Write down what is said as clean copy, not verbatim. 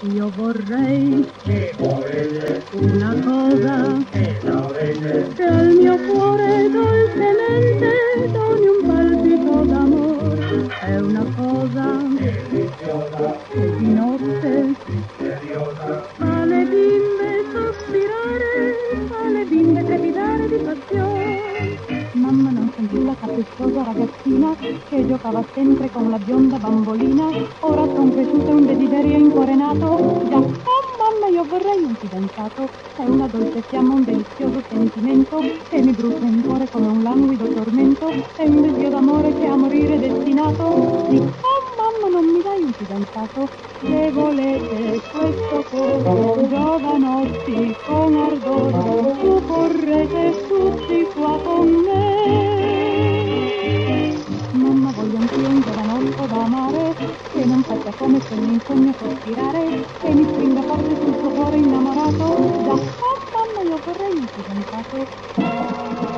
Io vorrei una cosa che al mio cuore dolcemente doni un palpito d'amore. È una cosa che di notte fa le bimbe sospirare, fa le bimbe trepidare di passione. Mamma non son più la capricciosa ragazzina che giocava sempre con la bionda bambolina. Ora son cresciuto un desiderio incorenato. Già, oh mamma, io vorrei un fidanzato. È una dolce fiamma, un delizioso sentimento che mi brucia in cuore come un languido tormento. È un desio d'amore che a morire è destinato. Sì, oh mamma, non mi dai un fidanzato? Se volete questo cuore, giovanotti con ardore, tu correte tutti qua con me. Mamma, voglio anch'io un giovanotto da amare, che non faccia come sogno in sogno sospirare, che mi stringa forte sul suo cuore innamorato. Già, oh mamma, io vorrei un fidanzato.